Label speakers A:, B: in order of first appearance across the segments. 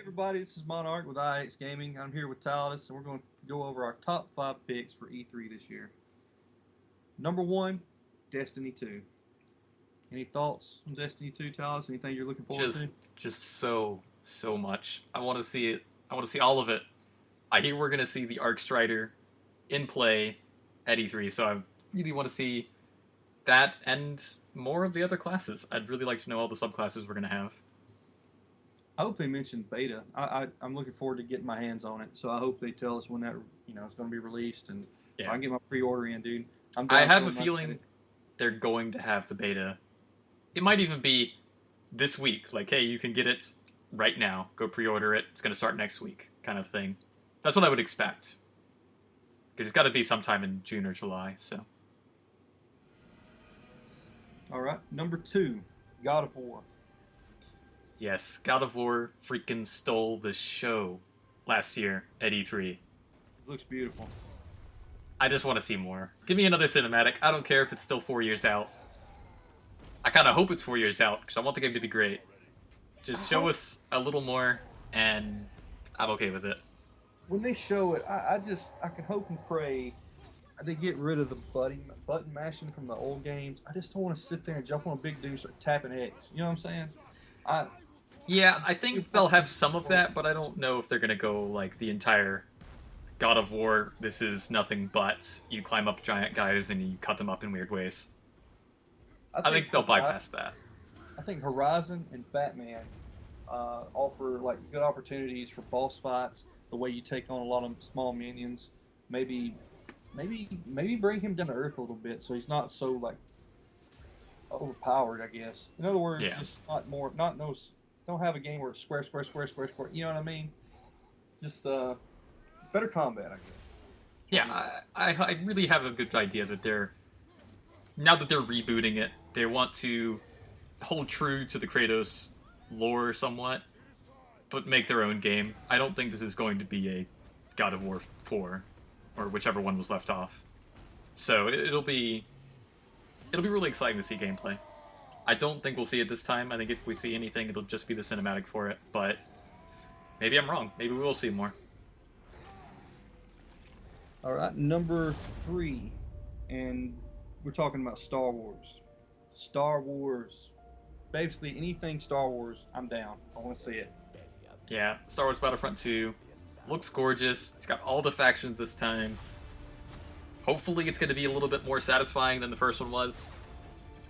A: everybody, this is Monarch with IX Gaming. I'm here with Talus, and we're going to go over our top 5 picks for E3 this year. Number 1, Destiny 2. Any thoughts on Destiny 2, Talus? Anything you're looking forward to?
B: Just so much. I want to see it. I want to see all of it. I hear we're going to see the Arc Strider in play at E3, so I really want to see that and more of the other classes. I'd really like to know all the subclasses we're going to have.
A: I hope they mentioned beta. I'm looking forward to getting my hands on it, so I hope they tell us when that it's going to be released, and so I can get my pre-order in, dude.
B: I have a feeling they're going to have the beta. It might even be this week. Like, hey, you can get it right now. Go pre-order it. It's going to start next week, kind of thing. That's what I would expect. It's got to be sometime in June or July. So.
A: All right, number 2, God of War.
B: Yes, God of War freaking stole the show last year at E3.
A: It looks beautiful.
B: I just want to see more. Give me another cinematic. I don't care if it's still 4 years out. I kind of hope it's 4 years out, because I want the game to be great. Just show us a little more, and I'm okay with it.
A: When they show it, I can hope and pray they get rid of the button mashing from the old games. I just don't want to sit there and jump on a big dude and start tapping X. You know what I'm saying?
B: Yeah, I think they'll have some of that, but I don't know if they're going to go like the entire God of War, this is nothing but you climb up giant guys and you cut them up in weird ways. I think they'll bypass that.
A: I think Horizon and Batman offer like good opportunities for boss fights, the way you take on a lot of small minions. Maybe bring him down to earth a little bit so he's not so like overpowered, I guess. In other words, just don't have a game where it's square. You know what I mean? Just better combat, I guess.
B: Yeah, I really have a good idea that now that they're rebooting it, they want to hold true to the Kratos lore somewhat, but make their own game. I don't think this is going to be a God of War 4, or whichever one was left off. So it'll be really exciting to see gameplay. I don't think we'll see it this time. I think if we see anything, it'll just be the cinematic for it. But maybe I'm wrong. Maybe we will see more.
A: All right, number 3, and we're talking about Star Wars. Star Wars. Basically, anything Star Wars, I'm down. I want to see it.
B: Yeah, Star Wars Battlefront 2 looks gorgeous. It's got all the factions this time. Hopefully it's going to be a little bit more satisfying than the first one was.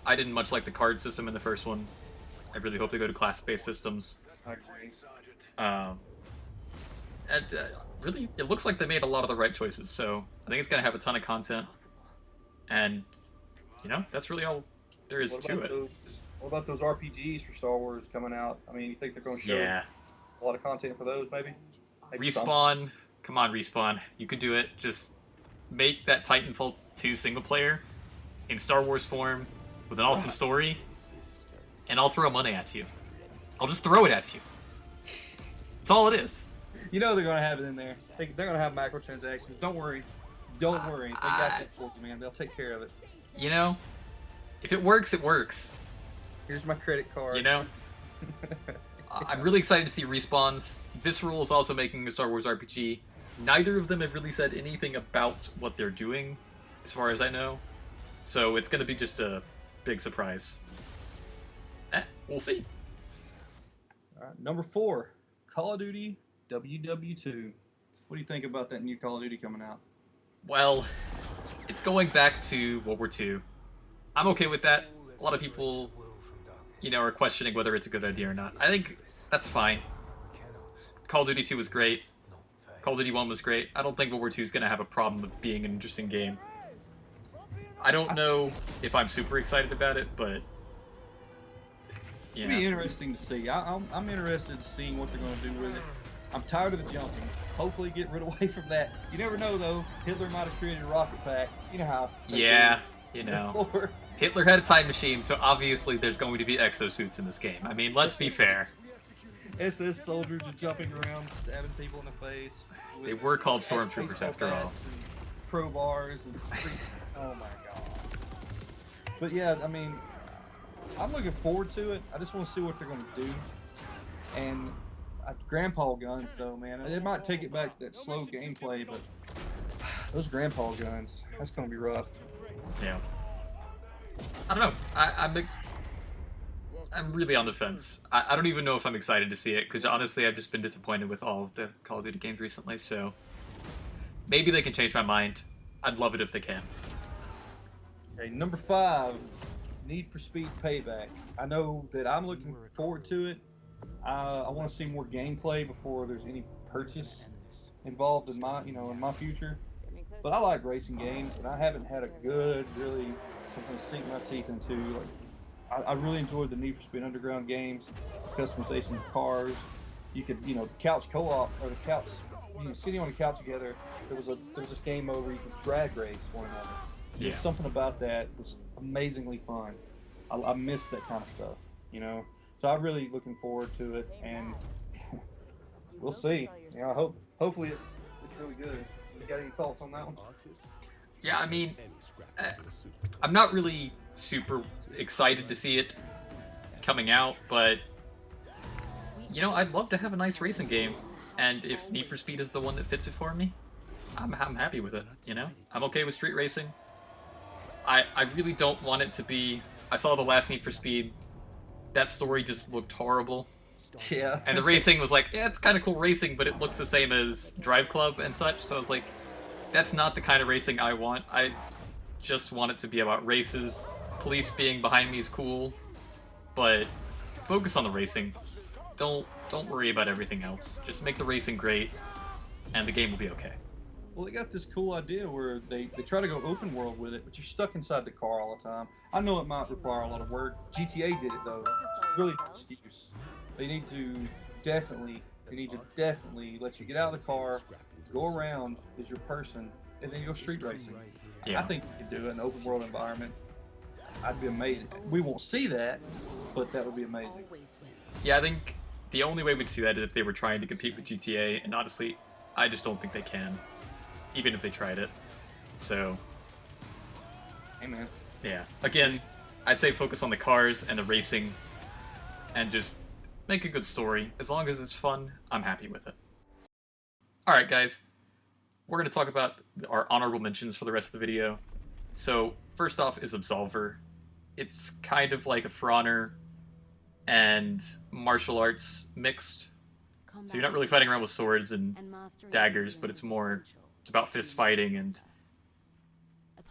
B: I didn't much like the card system in the first one. I really hope they go to class-based systems.
A: I agree.
B: Really, it looks like they made a lot of the right choices, so I think it's going to have a ton of content. And, that's really all there is to it.
A: What about those RPGs for Star Wars coming out? I mean, you think they're going to show a lot of content for those, maybe?
B: Respawn. Come on, Respawn. You can do it. Just make that Titanfall 2 single-player in Star Wars form with an awesome story, and I'll throw money at you. I'll just throw it at you. That's all it is.
A: You know they're going to have it in there. They're going to have microtransactions. Don't worry. Don't worry. They got that for you, man. They'll take care of it.
B: If it works, it works.
A: Here's my credit card.
B: I'm really excited to see Respawn's. Visceral is also making a Star Wars RPG. Neither of them have really said anything about what they're doing, as far as I know. So it's going to be just a big surprise. We'll see.
A: All right, number 4, Call of Duty WWII. What do you think about that new Call of Duty coming out?
B: Well, it's going back to World War II. I'm okay with that. A lot of people, are questioning whether it's a good idea or not. I think that's fine. Call of Duty 2 was great. Call of Duty 1 was great. I don't think World War II is going to have a problem with being an interesting game. I don't know if I'm super excited about it, but
A: it'll be interesting to see. I'm interested in seeing what they're going to do with it. I'm tired of the jumping. Hopefully get rid away from that. You never know, though. Hitler might have created a rocket pack. You know how.
B: Hitler had a time machine, so obviously there's going to be exosuits in this game. I mean, let's be fair.
A: SS soldiers are jumping around, stabbing people in the face.
B: They were called stormtroopers after all.
A: Crowbars and oh my god. But yeah, I mean, I'm looking forward to it. I just want to see what they're going to do. And grandpa guns though, man. It might take it back to that slow gameplay, but those grandpa guns, that's gonna be rough.
B: Yeah. I don't know. I'm really on the fence. I don't even know if I'm excited to see it, because honestly, I've just been disappointed with all of the Call of Duty games recently, so maybe they can change my mind. I'd love it if they can.
A: Okay, number 5, Need for Speed Payback. I know that I'm looking forward to it. I want to see more gameplay before there's any purchase involved in my future. But I like racing games, and I haven't had a good, really something to sink my teeth into. Like, I really enjoyed the Need for Speed Underground games, customization of cars. You could, the couch co-op or the couch, sitting on the couch together. There was this game mode where you could drag race one another.
B: Yeah.
A: Just something about that was amazingly fun. I miss that kind of stuff, So I'm really looking forward to it, and we'll see. Hopefully it's really good. You got any thoughts on that one?
B: Yeah, I mean, I'm not really super excited to see it coming out, but I'd love to have a nice racing game, and if Need for Speed is the one that fits it for me, I'm happy with it. I'm okay with street racing. I really don't want it to be. I saw the last Need for Speed. That story just looked horrible.
A: Yeah.
B: And the racing was like, yeah, it's kind of cool racing, but it looks the same as Drive Club and such. So I was like, that's not the kind of racing I want. I just want it to be about races. Police being behind me is cool, but focus on the racing. Don't worry about everything else. Just make the racing great, and the game will be okay.
A: Well, they got this cool idea where they try to go open world with it, but you're stuck inside the car all the time. I know it might require a lot of work. GTA did it though. It's really no excuse. They need to definitely let you get out of the car, go around as your person, and then you go street racing.
B: Yeah.
A: I think you could do it in an open world environment. I'd be amazing. We won't see that, but that would be amazing.
B: Yeah, I think the only way we'd see that is if they were trying to compete with GTA, and honestly, I just don't think they can. Even if they tried it. So,
A: Amen.
B: Yeah. Again, I'd say focus on the cars and the racing, and just make a good story. As long as it's fun, I'm happy with it. Alright guys, we're going to talk about our honorable mentions for the rest of the video. So, first off is Absolver. It's kind of like a For Honor and martial arts mixed. So you're not really fighting around with swords and daggers, but it's about fist fighting, and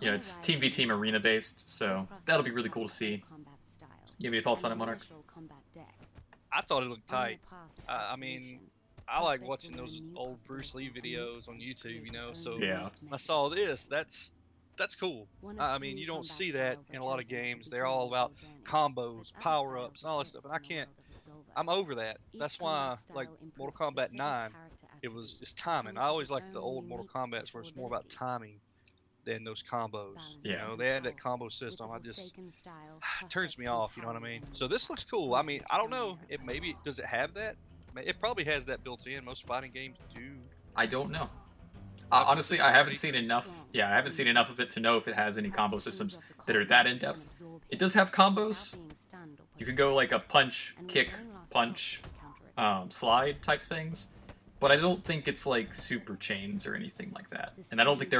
B: it's team v team arena based, so that'll be really cool to see. You have any thoughts on it, Monarch?
C: I thought it looked tight. I mean, I like watching those old Bruce Lee videos on YouTube, so
B: Yeah.
C: when I saw this, that's cool. I mean, you don't see that in a lot of games. They're all about combos, power-ups, and all that stuff, and I'm over that. That's why, like, Mortal Kombat 9, it's timing. I always liked the old Mortal Kombats where it's more about timing than those combos.
B: Yeah.
C: They had that combo system. It turns me off, you know what I mean? So this looks cool. I mean, I don't know. Does it have that? It probably has that built in. Most fighting games do.
B: I don't know. Honestly, I haven't seen enough. Yeah, I haven't seen enough of it to know if it has any combo systems that are that in-depth. It does have combos. You can go like a punch, kick, punch, slide type things. But I don't think it's like super chains or anything like that. And I don't think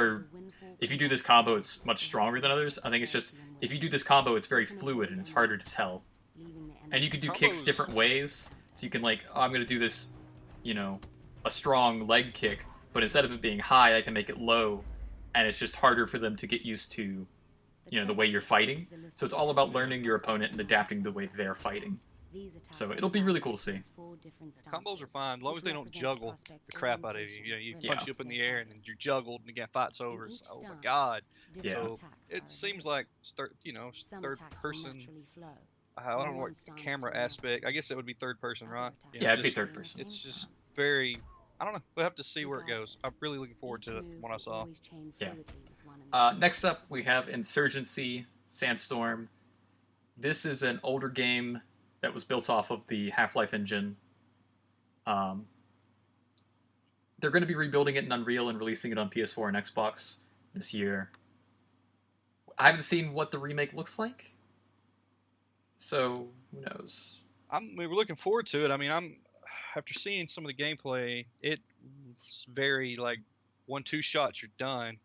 B: if you do this combo, it's much stronger than others. I think it's just, if you do this combo, it's very fluid and it's harder to tell. And you can do kicks different ways. So you can I'm going to do this, a strong leg kick. But instead of it being high, I can make it low. And it's just harder for them to get used to, the way you're fighting. So it's all about learning your opponent and adapting the way they're fighting. So it'll be really cool to see.
C: Combos are fine, as long as they don't juggle the crap out of you. You punch you up in the air and then you're juggled and again fight's over. It's, oh my god.
B: Yeah.
C: So it seems like third person. I don't know what camera aspect. I guess it would be third person, right?
B: Yeah, it'd be third person.
C: It's just very. I don't know. We'll have to see where it goes. I'm really looking forward to it from what I saw.
B: Yeah. Next up, we have Insurgency Sandstorm. This is an older game that was built off of the Half-Life engine. They're going to be rebuilding it in Unreal and releasing it on PS4 and Xbox this year. I haven't seen what the remake looks like, so who knows?
C: We're looking forward to it. I mean, after seeing some of the gameplay, it's very like 1-2 shots, you're done.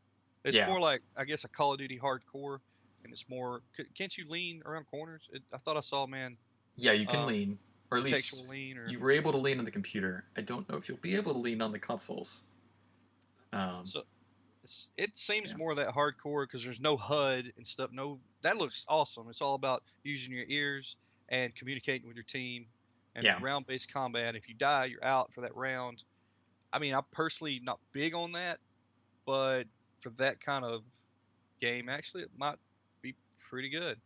C: It's
B: Yeah.
C: more like, I guess, a Call of Duty hardcore, and it's more. Can't you lean around corners? I thought I saw, man.
B: Yeah, you can lean, or at least
C: Textual lean, or
B: you were able to lean on the computer. I don't know if you'll be able to lean on the consoles.
C: so it seems more that hardcore because there's no HUD and stuff. No, that looks awesome. It's all about using your ears and communicating with your team, and it's round-based combat. If you die, you're out for that round. I mean, I'm personally not big on that, but for that kind of game, actually, it might be pretty good.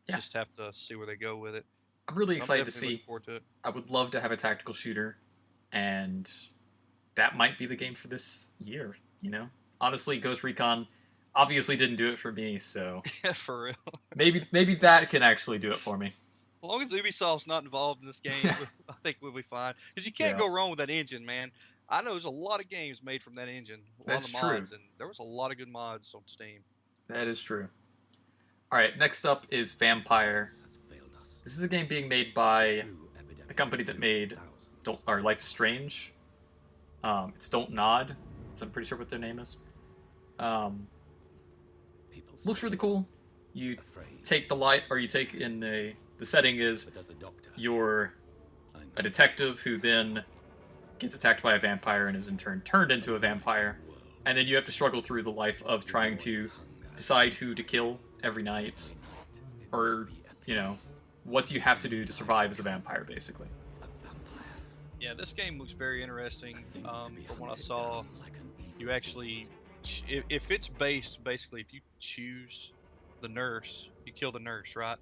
B: Yeah.
C: Just have to see where they go with it.
B: I'm really excited to
C: definitely looking
B: see.
C: forward to it.
B: I would love to have a tactical shooter, and that might be the game for this year, you know? Honestly, Ghost Recon obviously didn't do it for me, so
C: Yeah, for real.
B: maybe that can actually do it for me.
C: As long as Ubisoft's not involved in this game, I think we'll be fine. Because you can't go wrong with that engine, man. I know there's a lot of games made from that engine. A lot of mods, and there was a lot of good mods on Steam.
B: That is true. Alright, next up is Vampire. This is a game being made by the company that made Life is Strange. It's Don't Nod. I'm pretty sure what their name is. Looks really cool. You take the setting is you're a detective who then gets attacked by a vampire and is in turn turned into a vampire. And then you have to struggle through the life of trying to decide who to kill every night. Or, what you have to do to survive as a vampire, basically.
C: Yeah, this game looks very interesting. From what I saw, you actually, if it's based, basically, if you choose the nurse, you kill the nurse, right?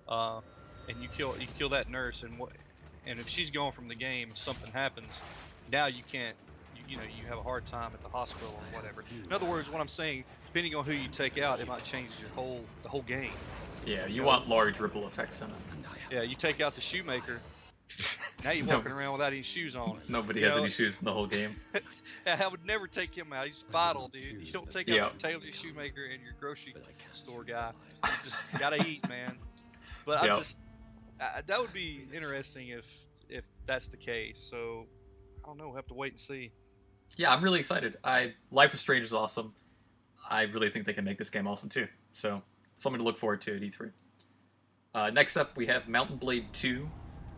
C: And you kill that nurse, and if she's gone from the game, something happens. Now you can't, you have a hard time at the hospital or whatever. In other words, what I'm saying, depending on who you take out, it might change the whole game.
B: Yeah, you want large ripple effects in it.
C: Yeah, you take out the shoemaker. Now you're walking around without any shoes on.
B: Nobody has any shoes in the whole game.
C: I would never take him out. He's vital, dude. You don't take out the tailor shoemaker and your grocery store guy. You just gotta eat, man. But that would be interesting if that's the case. So I don't know. We'll have to wait and see.
B: Yeah, I'm really excited. Life is Strange is awesome. I really think they can make this game awesome too. So something to look forward to at E3. Next up, we have Mountain Blade 2,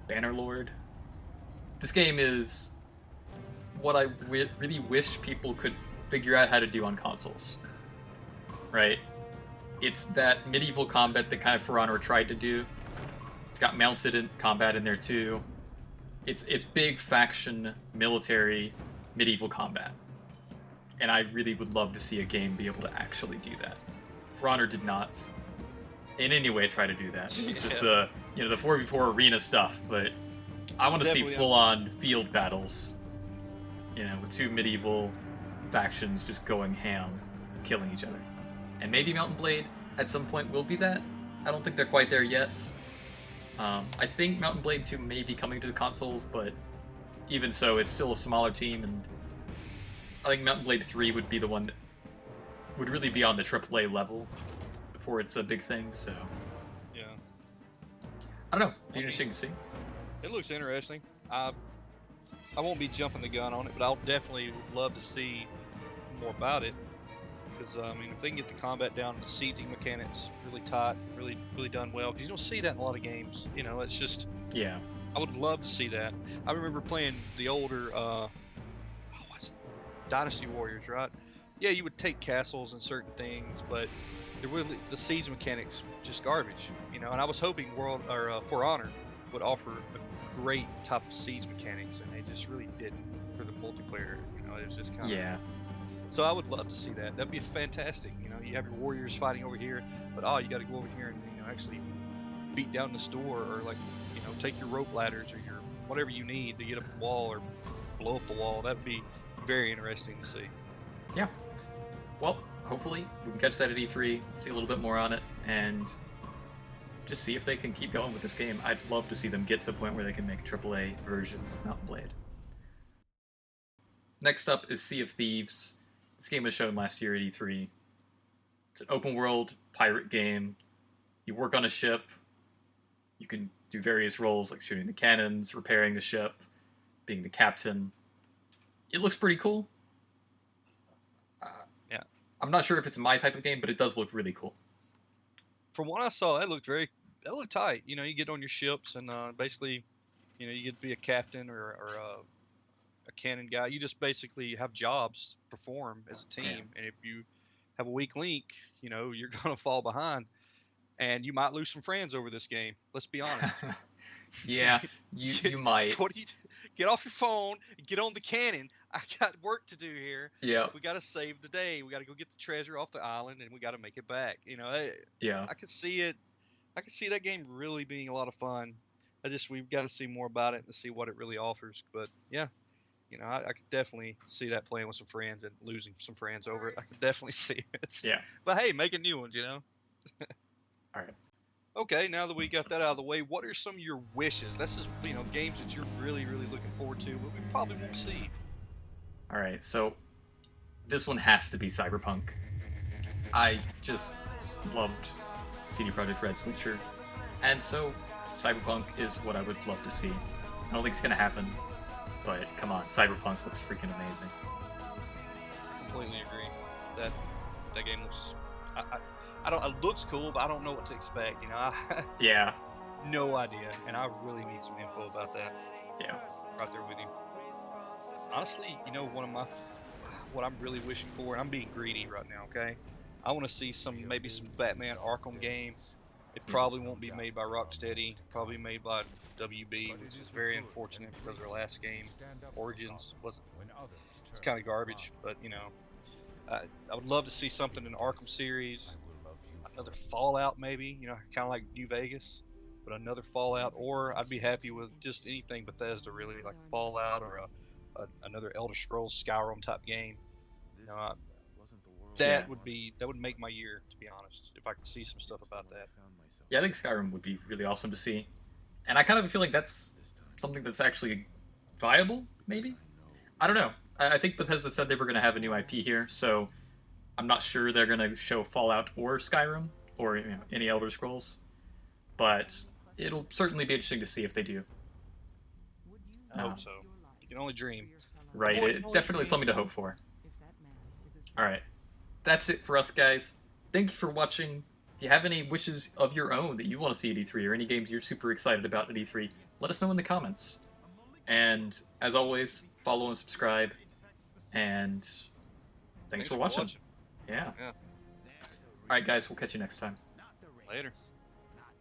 B: Bannerlord. This game is what I really wish people could figure out how to do on consoles. Right? It's that medieval combat that kind of For Honor tried to do. It's got mounted combat in there too. It's big faction, military, medieval combat. And I really would love to see a game be able to actually do that. For Honor did not in any way try to do that. It was just the 4v4 arena stuff, but I want to see full-on field battles. With two medieval factions just going ham, killing each other. And maybe Mountain Blade at some point will be that. I don't think they're quite there yet. I think Mountain Blade 2 may be coming to the consoles, but even so, it's still a smaller team, and I think Mountain Blade 3 would be the one that would really be on the AAA level before it's a big thing, so...
C: Yeah.
B: I don't know. Be interesting to see.
C: It looks interesting. I won't be jumping the gun on it, but I'll definitely love to see more about it. Because, if they can get the combat down and the sieging mechanics really tight, really done well, because you don't see that in a lot of games. It's just...
B: Yeah.
C: I would love to see that. I remember playing the older Dynasty Warriors, right? Yeah, you would take castles and certain things, but the siege mechanics just garbage, And I was hoping For Honor would offer a great type of siege mechanics, and they just really didn't for the multiplayer. It was just kind of So I would love to see that. That'd be fantastic. You have your warriors fighting over here, but you got to go over here and actually beat down the store, or take your rope ladders or your whatever you need to get up the wall or blow up the wall. That'd be very interesting to see.
B: Yeah. Well, hopefully we can catch that at E3, see a little bit more on it, and just see if they can keep going with this game. I'd love to see them get to the point where they can make a AAA version of Mountain Blade. Next up is Sea of Thieves. This game was shown last year at E3. It's an open world pirate game. You work on a ship. You can do various roles like shooting the cannons, repairing the ship, being the captain. It looks pretty cool.
C: Yeah.
B: I'm not sure if it's my type of game, but it does look really cool.
C: From what I saw, that looked tight. You know, you get on your ships and basically, you know, you get to be a captain or a cannon guy. You just basically have jobs to perform as a team,
B: Yeah.
C: and if you have a weak link, you know, you're gonna fall behind, and you might lose some friends over this game. Let's be honest.
B: Yeah, you might.
C: What do you get off your phone and get on the cannon? I got work to do here.
B: Yeah,
C: We got to save the day. We got to go get the treasure off the island, and we got to make it back. You know,
B: yeah.
C: I could see it. I could see that game really being a lot of fun. We've got to see more about it and see what it really offers. But yeah, you know, I could definitely see that playing with some friends and losing some friends over it. I could definitely see it.
B: Yeah.
C: But hey, making new ones, you know.
B: All right.
C: Okay, now that we got that out of the way, what are some of your wishes? This is, you know, games that you're really, really looking forward to, but we probably won't see.
B: All right, so this one has to be Cyberpunk. I just loved CD Projekt Red's Witcher, and so Cyberpunk is what I would love to see. I don't think it's gonna happen, but come on, Cyberpunk looks freaking amazing.
C: Completely agree. That game looks. I don't. It looks cool, but I don't know what to expect. You know,
B: Yeah,
C: no idea, and I really need some info about that.
B: yeah,
C: Right there with you. Honestly, you know, what I'm really wishing for, and I'm being greedy right now. Okay, I want to see maybe some Batman Arkham game. It probably won't be made by Rocksteady. Probably made by WB, which is very unfortunate because their last game, Origins, wasn't. It's kind of garbage, but you know, I would love to see something in the Arkham series. Another Fallout, maybe, you know, kind of like New Vegas, but another Fallout, or I'd be happy with just anything Bethesda, really, like Fallout or another Elderscrolls Skyrim type game. You know, that would make my year, to be honest, if I could see some stuff about that.
B: yeah. I think Skyrim would be really awesome to see, and I kind of feel like that's something that's actually viable. Maybe, I don't know. I think Bethesda said they were going to have a new IP here, so I'm not sure they're going to show Fallout or Skyrim or any Elder Scrolls, but it'll certainly be interesting to see if they do.
C: I hope so. You can only dream.
B: Right, definitely something to hope for. Alright, that's it for us, guys. Thank you for watching. If you have any wishes of your own that you want to see at E3 or any games you're super excited about at E3, let us know in the comments. And as always, follow and subscribe. And thanks for watching. Yeah. Alright, guys, we'll catch you next time.
C: Later.